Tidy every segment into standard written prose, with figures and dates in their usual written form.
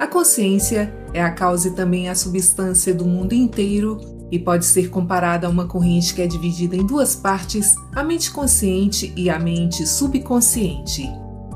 A consciência é a causa e também a substância do mundo inteiro e pode ser comparada a uma corrente que é dividida em duas partes, a mente consciente e a mente subconsciente.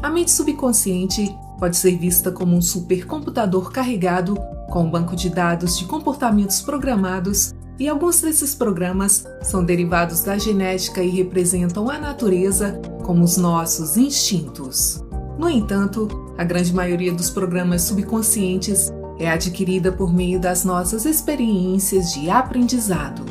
A mente subconsciente pode ser vista como um supercomputador carregado com um banco de dados de comportamentos programados, e alguns desses programas são derivados da genética e representam a natureza como os nossos instintos. No entanto, a grande maioria dos programas subconscientes é adquirida por meio das nossas experiências de aprendizado.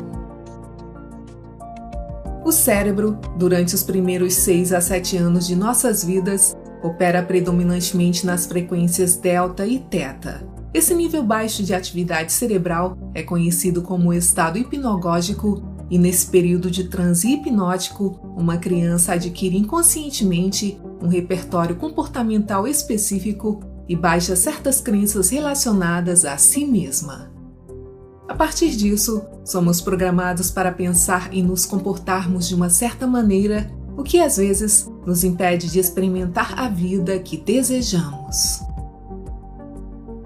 O cérebro, durante os primeiros 6 a 7 anos de nossas vidas, opera predominantemente nas frequências delta e teta. Esse nível baixo de atividade cerebral é conhecido como estado hipnagógico e nesse período de transe hipnótico, uma criança adquire inconscientemente um repertório comportamental específico e baixa certas crenças relacionadas a si mesma. A partir disso, somos programados para pensar e nos comportarmos de uma certa maneira, o que às vezes nos impede de experimentar a vida que desejamos.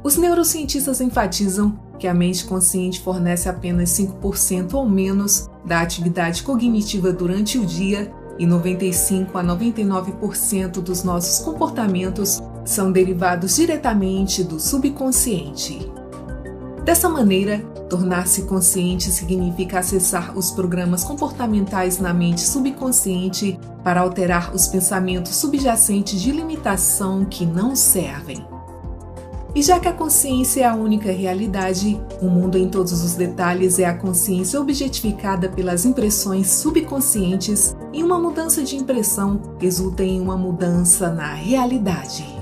Os neurocientistas enfatizam que a mente consciente fornece apenas 5% ou menos da atividade cognitiva durante o dia e 95 a 99% dos nossos comportamentos são derivados diretamente do subconsciente. Dessa maneira, tornar-se consciente significa acessar os programas comportamentais na mente subconsciente para alterar os pensamentos subjacentes de limitação que não servem. E já que a consciência é a única realidade, o mundo em todos os detalhes é a consciência objetificada pelas impressões subconscientes e uma mudança de impressão resulta em uma mudança na realidade.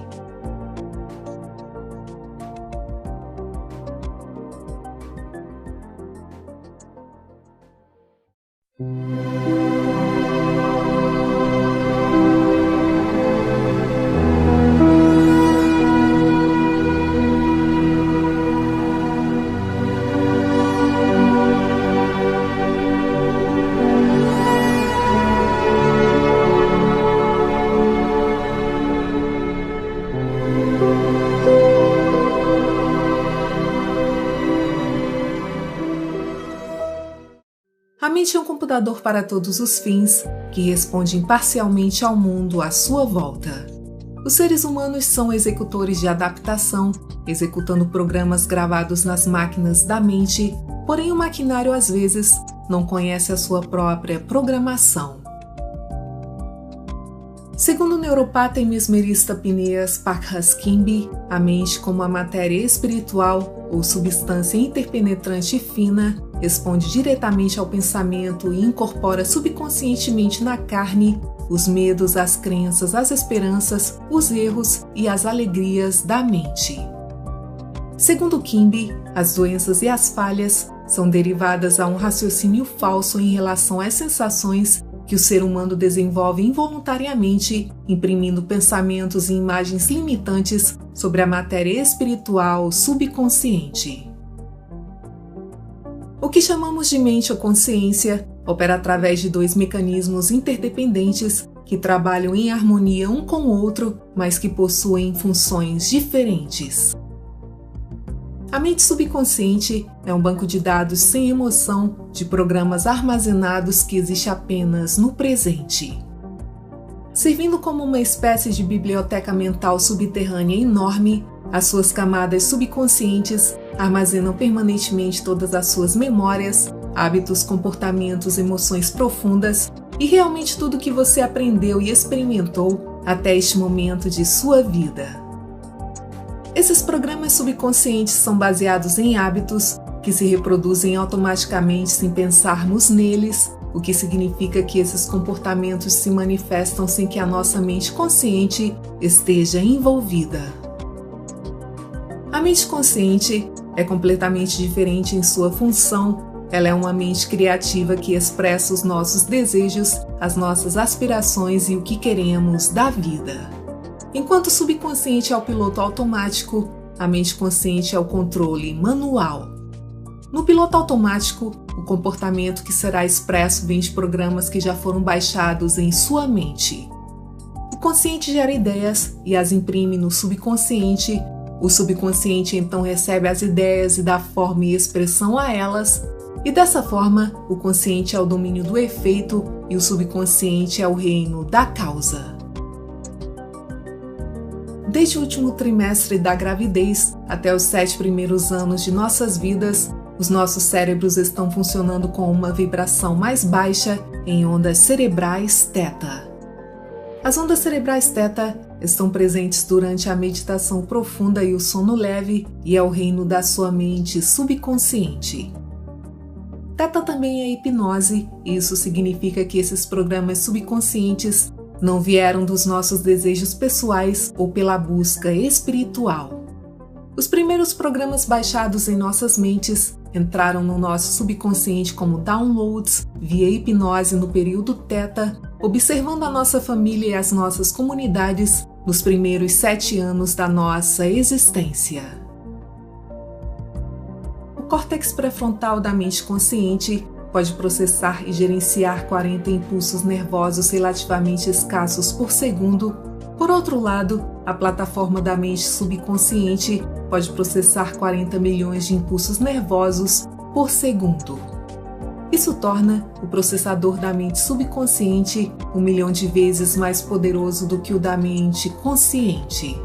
A mente é um computador para todos os fins, que responde imparcialmente ao mundo à sua volta. Os seres humanos são executores de adaptação, executando programas gravados nas máquinas da mente, porém o maquinário às vezes não conhece a sua própria programação. Segundo o neuropata e mesmerista Phineas Parkhurst-Kimby, a mente como a matéria espiritual ou substância interpenetrante e fina responde diretamente ao pensamento e incorpora subconscientemente na carne os medos, as crenças, as esperanças, os erros e as alegrias da mente. Segundo Kimby, as doenças e as falhas são derivadas a um raciocínio falso em relação às sensações que o ser humano desenvolve involuntariamente, imprimindo pensamentos e imagens limitantes sobre a matéria espiritual subconsciente. O que chamamos de mente ou consciência opera através de dois mecanismos interdependentes que trabalham em harmonia um com o outro, mas que possuem funções diferentes. A mente subconsciente é um banco de dados sem emoção de programas armazenados que existe apenas no presente. Servindo como uma espécie de biblioteca mental subterrânea enorme, as suas camadas subconscientes armazenam permanentemente todas as suas memórias, hábitos, comportamentos, emoções profundas e realmente tudo que você aprendeu e experimentou até este momento de sua vida. Esses programas subconscientes são baseados em hábitos que se reproduzem automaticamente sem pensarmos neles, o que significa que esses comportamentos se manifestam sem que a nossa mente consciente esteja envolvida. A mente consciente é completamente diferente em sua função. Ela é uma mente criativa que expressa os nossos desejos, as nossas aspirações e o que queremos da vida. Enquanto o subconsciente é o piloto automático, a mente consciente é o controle manual. No piloto automático, o comportamento que será expresso vem de programas que já foram baixados em sua mente. O consciente gera ideias e as imprime no subconsciente, O subconsciente então recebe as ideias e dá forma e expressão a elas, e dessa forma o consciente é o domínio do efeito e o subconsciente é o reino da causa. Desde o último trimestre da gravidez até os 7 primeiros anos de nossas vidas, os nossos cérebros estão funcionando com uma vibração mais baixa em ondas cerebrais θ. As ondas cerebrais θ estão presentes durante a meditação profunda e o sono leve e é o reino da sua mente subconsciente. θ também é hipnose, e isso significa que esses programas subconscientes não vieram dos nossos desejos pessoais ou pela busca espiritual. Os primeiros programas baixados em nossas mentes entraram no nosso subconsciente como downloads via hipnose no período θ, observando a nossa família e as nossas comunidades nos primeiros 7 anos da nossa existência. O córtex pré-frontal da mente consciente pode processar e gerenciar 40 impulsos nervosos relativamente escassos por segundo. Por outro lado, a plataforma da mente subconsciente pode processar 40 milhões de impulsos nervosos por segundo. Isso torna o processador da mente subconsciente 1 milhão de vezes mais poderoso do que o da mente consciente.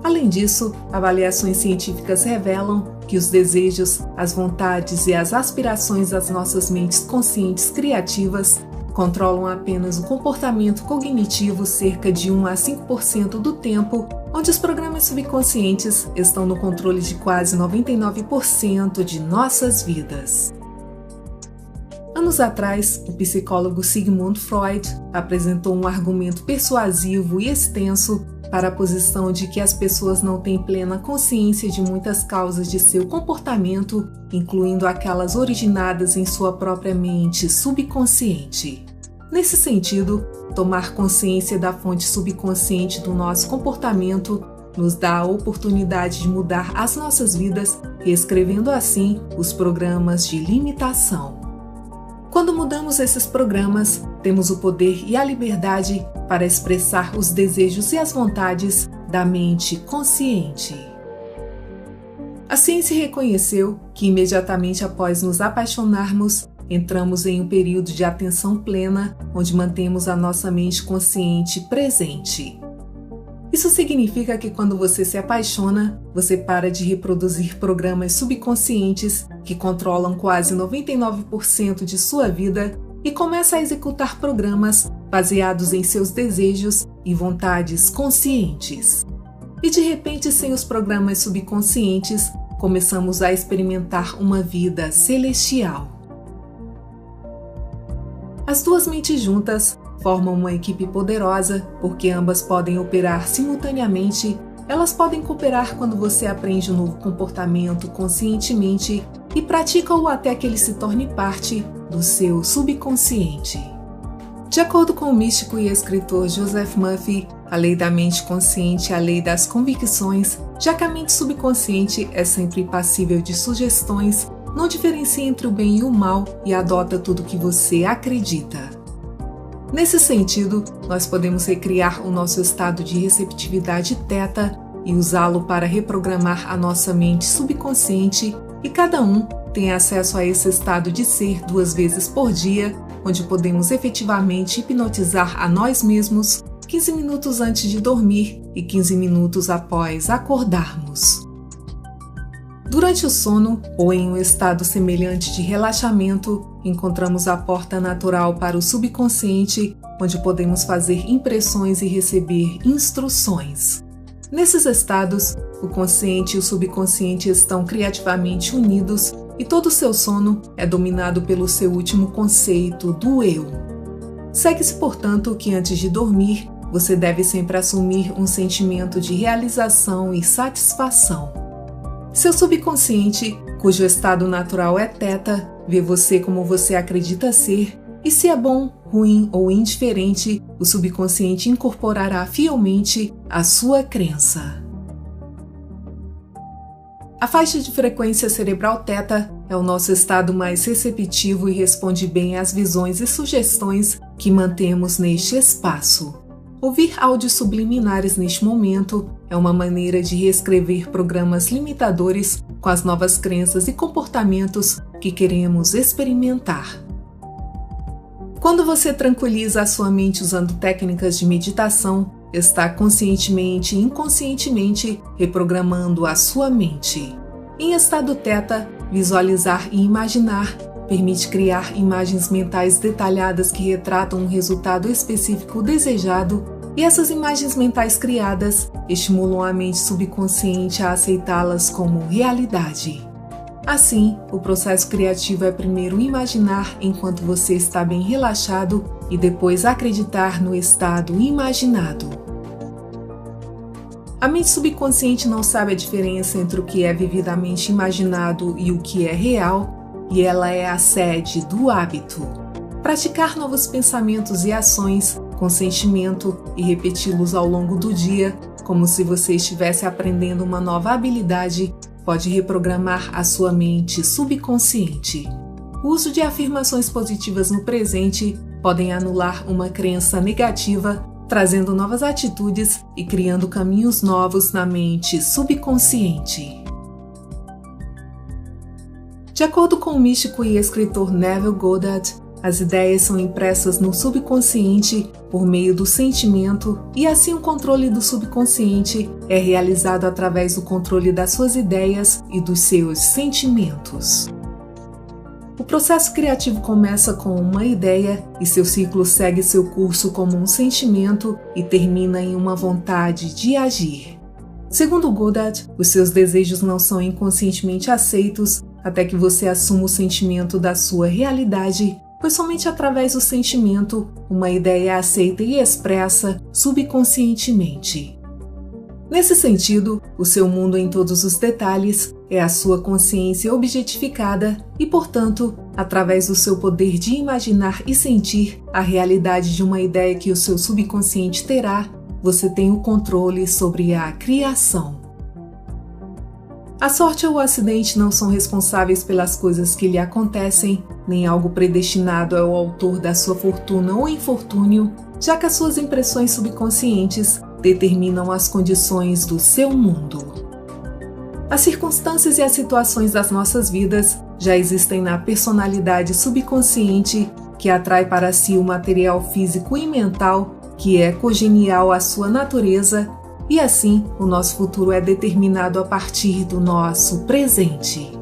Além disso, avaliações científicas revelam que os desejos, as vontades e as aspirações das nossas mentes conscientes criativas controlam apenas o comportamento cognitivo cerca de 1 a 5% do tempo, onde os programas subconscientes estão no controle de quase 99% de nossas vidas. Anos atrás, o psicólogo Sigmund Freud apresentou um argumento persuasivo e extenso para a posição de que as pessoas não têm plena consciência de muitas causas de seu comportamento, incluindo aquelas originadas em sua própria mente subconsciente. Nesse sentido, tomar consciência da fonte subconsciente do nosso comportamento nos dá a oportunidade de mudar as nossas vidas, reescrevendo assim os programas de limitação. Quando mudamos esses programas, temos o poder e a liberdade para expressar os desejos e as vontades da mente consciente. A ciência reconheceu que imediatamente após nos apaixonarmos, entramos em um período de atenção plena, onde mantemos a nossa mente consciente presente. Isso significa que quando você se apaixona, você para de reproduzir programas subconscientes que controlam quase 99% de sua vida e começa a executar programas baseados em seus desejos e vontades conscientes. E de repente, sem os programas subconscientes, começamos a experimentar uma vida celestial. As duas mentes juntas formam uma equipe poderosa porque ambas podem operar simultaneamente. Elas podem cooperar quando você aprende um novo comportamento conscientemente e pratica-o até que ele se torne parte do seu subconsciente. De acordo com o místico e escritor Joseph Murphy, a lei da mente consciente é a lei das convicções, já que a mente subconsciente é sempre passível de sugestões, não diferencia entre o bem e o mal e adota tudo que você acredita. Nesse sentido, nós podemos recriar o nosso estado de receptividade θ e usá-lo para reprogramar a nossa mente subconsciente, e cada um tem acesso a esse estado de ser 2 vezes por dia, onde podemos efetivamente hipnotizar a nós mesmos 15 minutos antes de dormir e 15 minutos após acordarmos. Durante o sono, ou em um estado semelhante de relaxamento, encontramos a porta natural para o subconsciente, onde podemos fazer impressões e receber instruções. Nesses estados, o consciente e o subconsciente estão criativamente unidos e todo o seu sono é dominado pelo seu último conceito do eu. Segue-se, portanto, que antes de dormir, você deve sempre assumir um sentimento de realização e satisfação. Seu subconsciente, cujo estado natural é θ, vê você como você acredita ser, e se é bom, ruim ou indiferente, o subconsciente incorporará fielmente a sua crença. A faixa de frequência cerebral θ é o nosso estado mais receptivo e responde bem às visões e sugestões que mantemos neste espaço. Ouvir áudios subliminares neste momento é uma maneira de reescrever programas limitadores com as novas crenças e comportamentos que queremos experimentar. Quando você tranquiliza a sua mente usando técnicas de meditação, está conscientemente e inconscientemente reprogramando a sua mente. Em estado teta, visualizar e imaginar permite criar imagens mentais detalhadas que retratam um resultado específico desejado, e essas imagens mentais criadas estimulam a mente subconsciente a aceitá-las como realidade. Assim, o processo criativo é primeiro imaginar enquanto você está bem relaxado e depois acreditar no estado imaginado. A mente subconsciente não sabe a diferença entre o que é vividamente imaginado e o que é real, e ela é a sede do hábito. Praticar novos pensamentos e ações com sentimento e repeti-los ao longo do dia, como se você estivesse aprendendo uma nova habilidade, pode reprogramar a sua mente subconsciente. O uso de afirmações positivas no presente podem anular uma crença negativa, trazendo novas atitudes e criando caminhos novos na mente subconsciente. De acordo com o místico e escritor Neville Goddard, as ideias são impressas no subconsciente por meio do sentimento e assim o controle do subconsciente é realizado através do controle das suas ideias e dos seus sentimentos. O processo criativo começa com uma ideia e seu ciclo segue seu curso como um sentimento e termina em uma vontade de agir. Segundo Goddard, os seus desejos não são inconscientemente aceitos até que você assuma o sentimento da sua realidade, pois somente através do sentimento uma ideia é aceita e expressa subconscientemente. Nesse sentido, o seu mundo em todos os detalhes é a sua consciência objetificada e, portanto, através do seu poder de imaginar e sentir a realidade de uma ideia que o seu subconsciente terá, você tem o controle sobre a criação. A sorte ou o acidente não são responsáveis pelas coisas que lhe acontecem, nem algo predestinado é o autor da sua fortuna ou infortúnio, já que as suas impressões subconscientes determinam as condições do seu mundo. As circunstâncias e as situações das nossas vidas já existem na personalidade subconsciente que atrai para si o material físico e mental que é congenial à sua natureza. E assim, o nosso futuro é determinado a partir do nosso presente.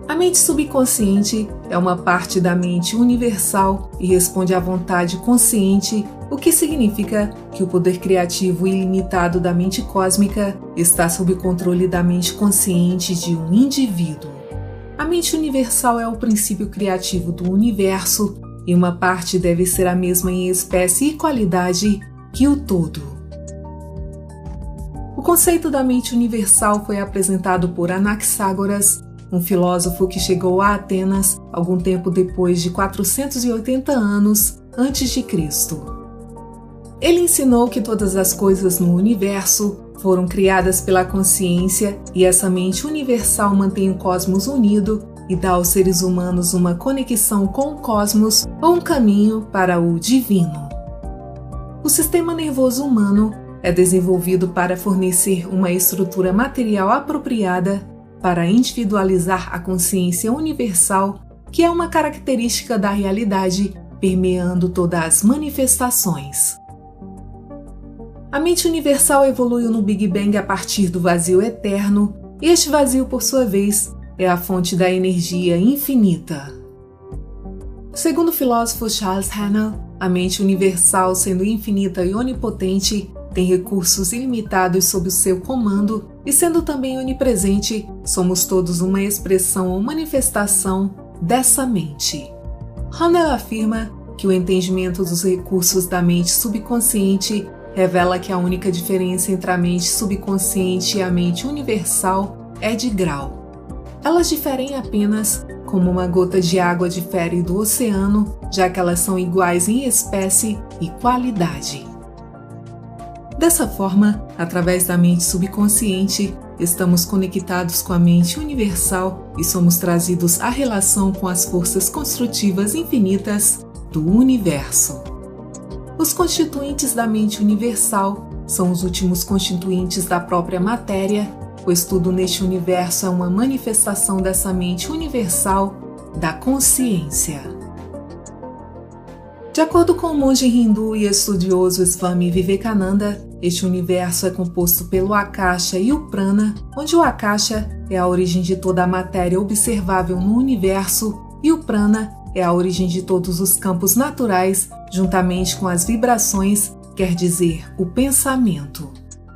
A mente subconsciente é uma parte da mente universal e responde à vontade consciente, o que significa que o poder criativo ilimitado da mente cósmica está sob o controle da mente consciente de um indivíduo. A mente universal é o princípio criativo do universo e uma parte deve ser a mesma em espécie e qualidade que o todo. O conceito da mente universal foi apresentado por Anaxágoras, um filósofo que chegou a Atenas algum tempo depois de 480 anos antes de Cristo. Ele ensinou que todas as coisas no universo foram criadas pela consciência e essa mente universal mantém o cosmos unido e dá aos seres humanos uma conexão com o cosmos ou um caminho para o divino. O sistema nervoso humano é desenvolvido para fornecer uma estrutura material apropriada para individualizar a consciência universal, que é uma característica da realidade, permeando todas as manifestações. A mente universal evoluiu no Big Bang a partir do vazio eterno, e este vazio, por sua vez, é a fonte da energia infinita. Segundo o filósofo Charles Haanel, a mente universal, sendo infinita e onipotente, tem recursos ilimitados sob o seu comando e, sendo também onipresente, somos todos uma expressão ou manifestação dessa mente. Haanel afirma que o entendimento dos recursos da mente subconsciente revela que a única diferença entre a mente subconsciente e a mente universal é de grau. Elas diferem apenas como uma gota de água difere do oceano, já que elas são iguais em espécie e qualidade. Dessa forma, através da mente subconsciente, estamos conectados com a mente universal e somos trazidos à relação com as forças construtivas infinitas do universo. Os constituintes da mente universal são os últimos constituintes da própria matéria, pois tudo neste universo é uma manifestação dessa mente universal da consciência. De acordo com o monge hindu e estudioso Swami Vivekananda, este universo é composto pelo Akasha e o Prana, onde o Akasha é a origem de toda a matéria observável no universo e o Prana é a origem de todos os campos naturais, juntamente com as vibrações, quer dizer, o pensamento.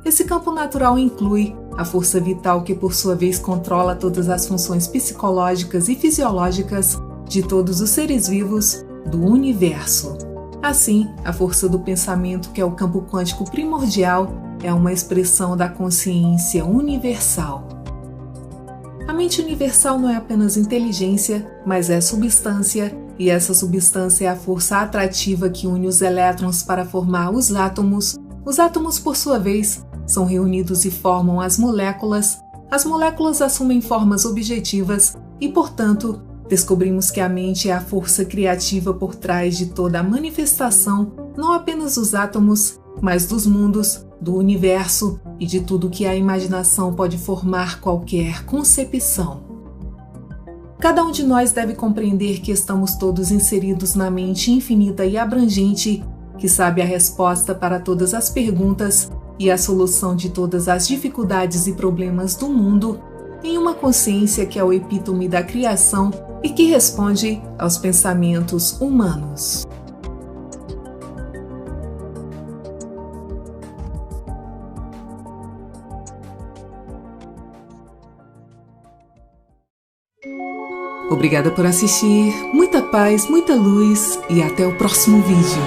Esse campo natural inclui a força vital que, por sua vez, controla todas as funções psicológicas e fisiológicas de todos os seres vivos do universo. Assim, a força do pensamento, que é o campo quântico primordial, é uma expressão da consciência universal. A mente universal não é apenas inteligência, mas é substância, e essa substância é a força atrativa que une os elétrons para formar os átomos. Os átomos, por sua vez, são reunidos e formam as moléculas assumem formas objetivas e, portanto, descobrimos que a mente é a força criativa por trás de toda a manifestação, não apenas dos átomos, mas dos mundos, do universo e de tudo que a imaginação pode formar qualquer concepção. Cada um de nós deve compreender que estamos todos inseridos na mente infinita e abrangente, que sabe a resposta para todas as perguntas e a solução de todas as dificuldades e problemas do mundo, em uma consciência que é o epítome da criação e que responde aos pensamentos humanos. Obrigada por assistir, muita paz, muita luz e até o próximo vídeo.